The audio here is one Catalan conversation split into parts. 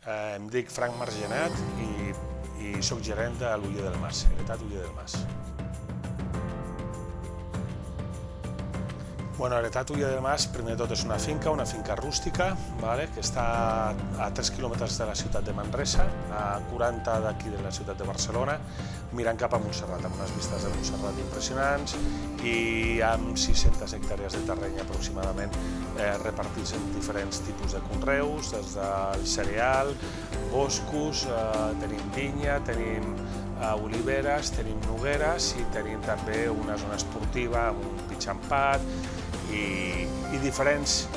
Em dic Frank Margenat i soc gerent de l'Uller del Mas, Heretat Uller del Mas. Heretat Uller del Mas, primer de tot, és una finca rústica, que està a 3 quilòmetres de la ciutat de Manresa, a 40 d'aquí de la ciutat de Barcelona, mirant cap a Montserrat, amb unes vistes de Montserrat impressionants i amb 600 hectàrees de terreny aproximadament repartits en diferents tipus de conreus, des del cereal, boscos, tenim vinya, tenim oliveres, tenim nogueres i tenim també una zona esportiva amb un pitx empat i diferents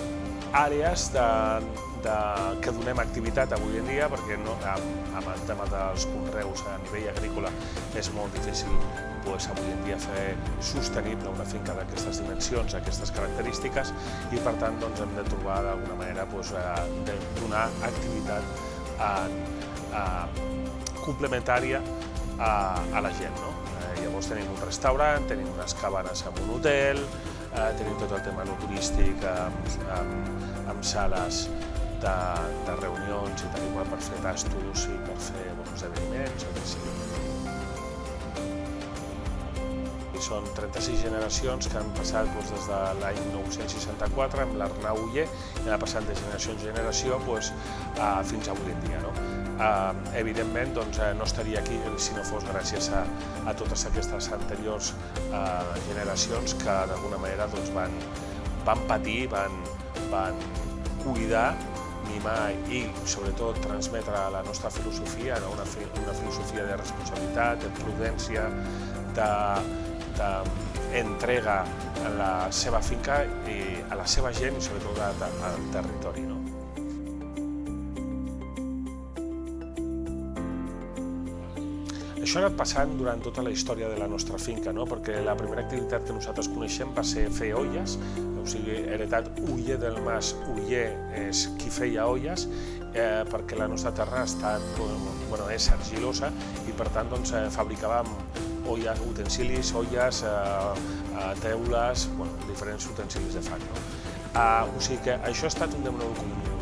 àrees que donem activitat avui en dia, perquè amb el tema dels conreus a nivell agrícola és molt difícil avui en dia fer sostenible una finca d'aquestes dimensions, aquestes característiques, i per tant hem de trobar d'alguna manera de donar activitat complementària a la gent. Llavors tenim un restaurant, tenim unes cabanes amb un hotel, tenim tot el tema no turístic amb sales de reunions i tenim per fer tastos i per fer esdeveniments, o què sigui. Són 36 generacions que han passat des de l'any 1964 amb l'Arnau Uller i han passat de generació en generació fins avui en dia. Evidentment no estaria aquí si no fos gràcies a totes aquestes anteriors generacions que d'alguna manera van patir, van cuidar, mimar i sobretot transmetre la nostra filosofia, una filosofia de responsabilitat, de prudència, d'entrega a la seva finca i a la seva gent i sobretot al territori. Això ha anat passant durant tota la història de la nostra finca, perquè la primera activitat que nosaltres coneixem va ser fer olles, o sigui, Heretat Uller del Mas, Uller és qui feia olles, perquè la nostra terra és argilosa i per tant fabricàvem utensilis, olles, teules, diferents utensilis de fang. O sigui que això ha estat un desenvolupament continu,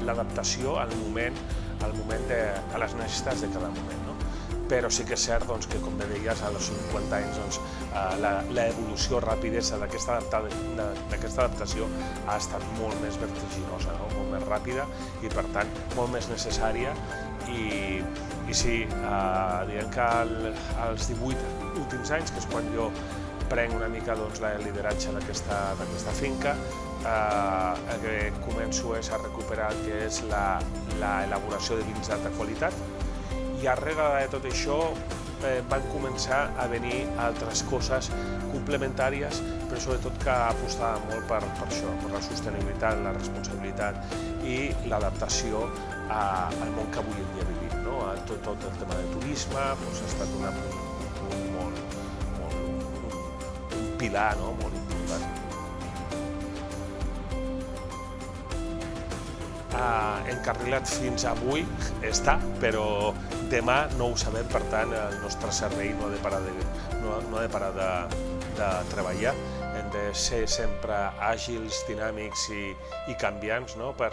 l'adaptació al moment, a les necessitats de cada moment. Però sí que és cert que, com bé deies, als 50 anys l'evolució rapidesa d'aquesta adaptació ha estat molt més vertiginosa, molt més ràpida i, per tant, molt més necessària. I sí, diguem que als 18 últims anys, que és quan jo prenc una mica el lideratge d'aquesta finca, el que començo és a recuperar el que és l'elaboració de vins d'alta qualitat. I darrere de tot això van començar a venir altres coses complementàries, però sobretot que apostava molt per això, per la sostenibilitat, la responsabilitat i l'adaptació al món que avui en dia vivim. Tot el tema de turisme ha estat un pilar molt important. Encarrilat fins avui està, però demà no ho sabem, per tant el nostre servei no ha de parar de treballar. Hem de ser sempre àgils, dinàmics i canviants per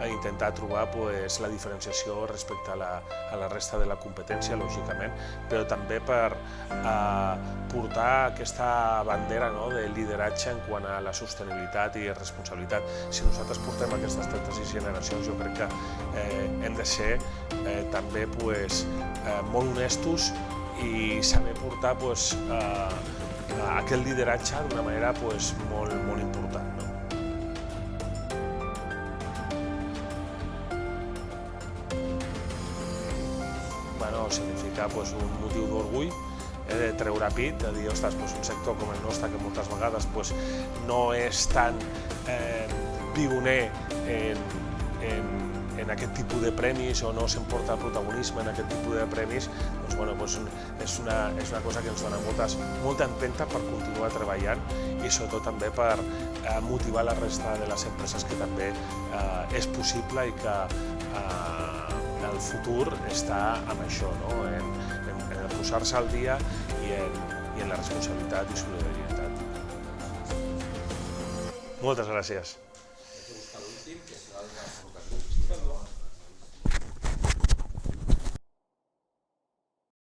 intentar trobar la diferenciació respecte a la resta de la competència, lògicament, però també per portar aquesta bandera de lideratge en quant a la sostenibilitat i responsabilitat. Si nosaltres portem aquestes 36 generacions, jo crec que hem de ser també molt honestos i saber portar aquest lideratge d'una manera molt important. Significa un motiu d'orgull, de treure pit, de dir, ostres, un sector com el nostre, que moltes vegades no és tan pioner en aquest tipus de premis o no s'emporta protagonisme en aquest tipus de premis, és una cosa que ens dona molta empenta per continuar treballant i sobretot també per motivar la resta de les empreses que també és possible i que el futur està en això, en posar-se al dia i en la responsabilitat i solidaritat. Moltes gràcies.